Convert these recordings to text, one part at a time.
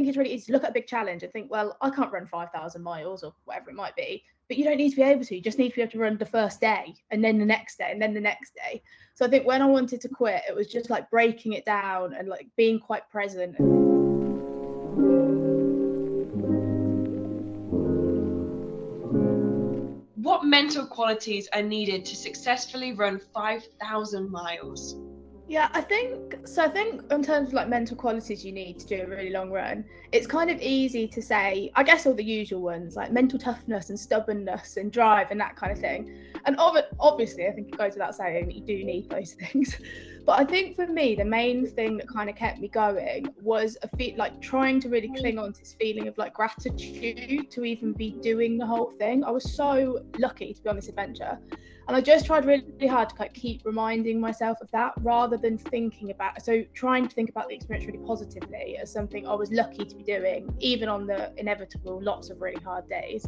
think it's really easy to look at a big challenge and think, well, I can't run 5,000 miles or whatever it might be, but you don't need to be able to. You just need to be able to run the first day and then the next day and then the next day. So I think when I wanted to quit, it was just like breaking it down and like being quite present. What mental qualities are needed to successfully run 5,000 miles? Yeah, I think in terms of like mental qualities you need to do a really long run, it's kind of easy to say, I guess all the usual ones like mental toughness and stubbornness and drive and that kind of thing. And obviously, I think it goes without saying that you do need those things. But I think for me, the main thing that kind of kept me going was like trying to really cling on to this feeling of like gratitude to even be doing the whole thing. I was so lucky to be on this adventure. And I just tried really hard to like keep reminding myself of that rather than trying to think about the experience really positively as something I was lucky to be doing, even on the inevitable lots of really hard days,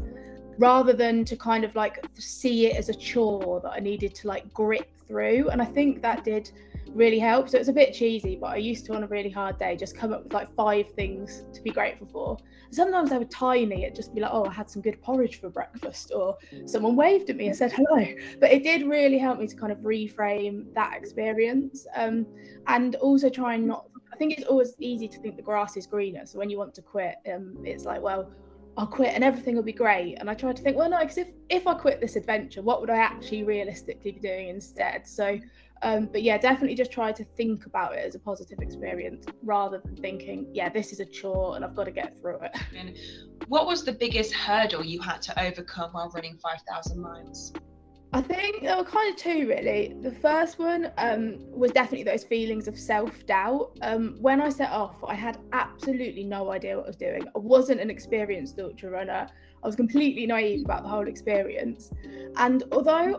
rather than to kind of like see it as a chore that I needed to like grit through. And I think that did really help. So it's a bit cheesy, but I used to on a really hard day just come up with like 5 things to be grateful for. Sometimes they were tiny. It'd just be like, oh, I had some good porridge for breakfast, or someone waved at me and said hello. But it did really help me to kind of reframe that experience, and also try and not. I think it's always easy to think the grass is greener. So when you want to quit, it's like, well, I'll quit and everything will be great. And I tried to think, well, no, because if I quit this adventure, what would I actually realistically be doing instead? So but yeah, definitely just try to think about it as a positive experience rather than thinking, yeah, this is a chore and I've got to get through it. And what was the biggest hurdle you had to overcome while running 5,000 miles? I think there were kind of 2 really. The first one was definitely those feelings of self-doubt. When I set off, I had absolutely no idea what I was doing. I wasn't an experienced ultra runner. I was completely naive about the whole experience. And I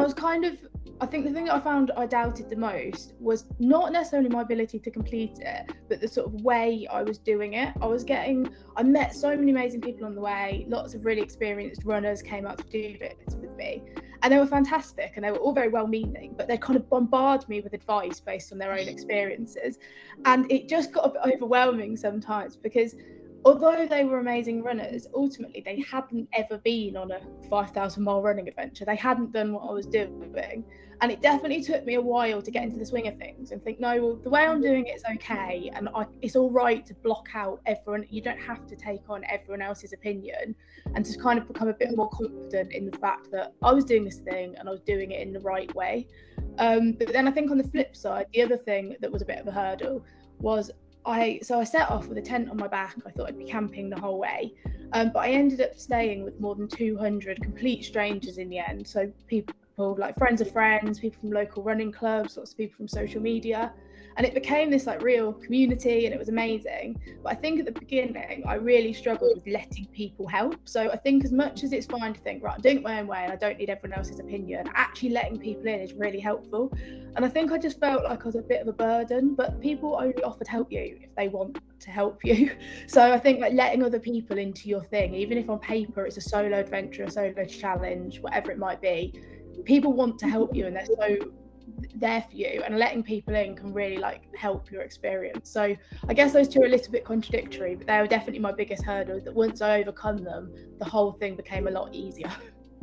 was kind of, I think the thing that I found I doubted the most was not necessarily my ability to complete it, but the sort of way I was doing it. I met so many amazing people on the way. Lots of really experienced runners came out to do bits with me. And they were fantastic and they were all very well-meaning, but they kind of bombard me with advice based on their own experiences. And it just got a bit overwhelming sometimes because although they were amazing runners, ultimately they hadn't ever been on a 5,000 mile running adventure. They hadn't done what I was doing. And it definitely took me a while to get into the swing of things and think, no, well, the way I'm doing it is okay. And it's all right to block out everyone. You don't have to take on everyone else's opinion, and to kind of become a bit more confident in the fact that I was doing this thing and I was doing it in the right way. But then I think on the flip side, the other thing that was a bit of a hurdle was I set off with a tent on my back. I thought I'd be camping the whole way, but I ended up staying with more than 200 complete strangers in the end. So people like friends of friends, people from local running clubs, lots of people from social media, and it became this like real community, and it was amazing. But I think at the beginning I really struggled with letting people help. So I think as much as it's fine to think, right, I'm doing it my own way and I don't need everyone else's opinion, actually letting people in is really helpful. And I think I just felt like I was a bit of a burden, but people only offer to help you if they want to help you. So I think like letting other people into your thing, even if on paper it's a solo adventure, a solo challenge, whatever it might be, people want to help you and they're so there for you, and letting people in can really like help your experience. So I guess those 2 are a little bit contradictory, but they were definitely my biggest hurdles that once I overcome them, the whole thing became a lot easier.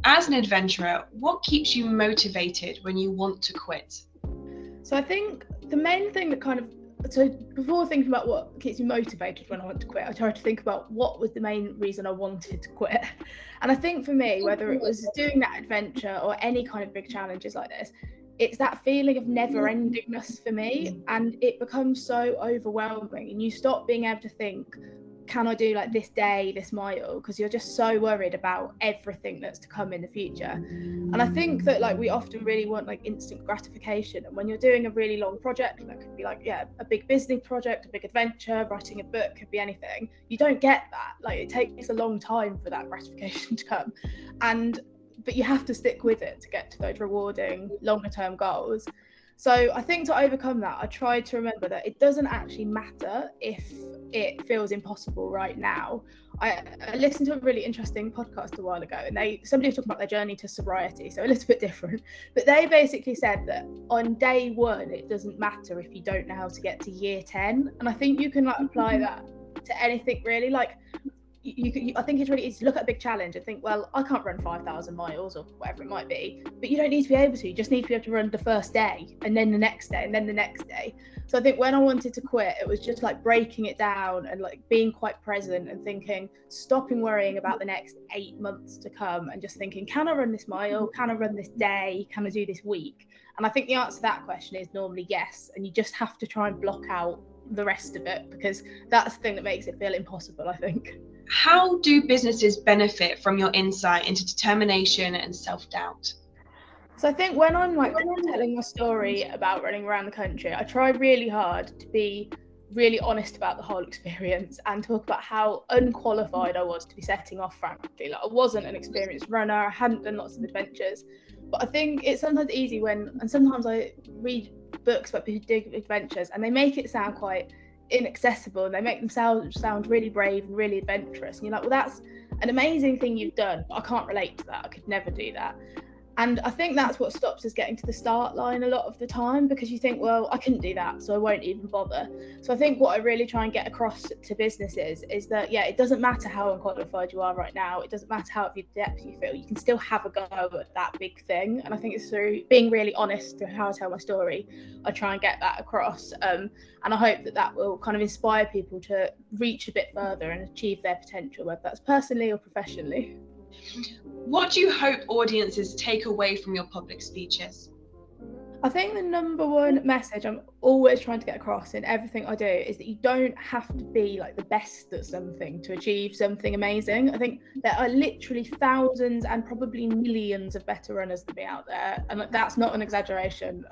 As an adventurer, what keeps you motivated when you want to quit? So I think the main thing so before thinking about what keeps me motivated when I want to quit, I tried to think about what was the main reason I wanted to quit. And I think for me, whether it was doing that adventure or any kind of big challenges like this, it's that feeling of never-endingness for me, and it becomes so overwhelming and you stop being able to think, can I do like this day, this mile, because you're just so worried about everything that's to come in the future. And I think that like we often really want like instant gratification, and when you're doing a really long project, that could be like a big business project, a big adventure, writing a book, could be anything, you don't get that. Like it takes a long time for that gratification to come, but you have to stick with it to get to those rewarding longer term goals. So I think to overcome that, I tried to remember that it doesn't actually matter if it feels impossible right now. I listened to a really interesting podcast a while ago, and somebody was talking about their journey to sobriety, so a little bit different. But they basically said that on day 1, it doesn't matter if you don't know how to get to year 10. And I think you can like apply that to anything really. Like I think it's really easy to look at a big challenge and think, well, I can't run 5,000 miles or whatever it might be, but you don't need to be able to. You just need to be able to run the first day and then the next day and then the next day. So I think when I wanted to quit, it was just like breaking it down and like being quite present and thinking, stopping worrying about the next 8 months to come and just thinking, can I run this mile? Can I run this day? Can I do this week? And I think the answer to that question is normally yes. And you just have to try and block out the rest of it, because that's the thing that makes it feel impossible, I think. How do businesses benefit from your insight into determination and self-doubt? So I think when I'm like telling my story about running around the country, I try really hard to be really honest about the whole experience and talk about how unqualified I was to be setting off, frankly. Like, I wasn't an experienced runner, I hadn't done lots of adventures. But I think it's sometimes easy and sometimes I read books about people who do adventures and they make it sound quite inaccessible and they make themselves sound really brave and really adventurous. And you're like, well, that's an amazing thing you've done, but I can't relate to that. I could never do that. And I think that's what stops us getting to the start line a lot of the time, because you think, well, I couldn't do that, so I won't even bother. So I think what I really try and get across to businesses is that, yeah, it doesn't matter how unqualified you are right now. It doesn't matter how out of your depth you feel. You can still have a go at that big thing. And I think it's through being really honest to how I tell my story, I try and get that across. And I hope that that will kind of inspire people to reach a bit further and achieve their potential, whether that's personally or professionally. What do you hope audiences take away from your public speeches? I think the number one message I'm always trying to get across in everything I do is that you don't have to be like the best at something to achieve something amazing. I think there are literally thousands and probably millions of better runners than me out there, and like, that's not an exaggeration.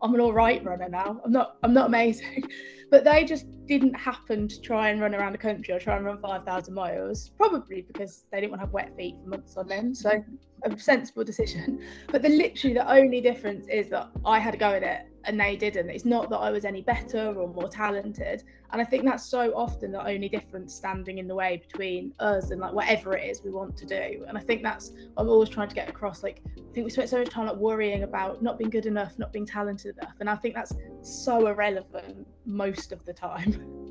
I'm an all right runner now. I'm not amazing, but they just didn't happen to try and run around the country or try and run 5,000 miles, probably because they didn't want to have wet feet for months on end. So a sensible decision. But literally the only difference is that I had a go at it and they didn't. It's not that I was any better or more talented. And I think that's so often the only difference standing in the way between us and like whatever it is we want to do. And I think that's what I'm always trying to get across. Like, I think we spent so much time like worrying about not being good enough, not being talented enough. And I think that's so irrelevant most of the time.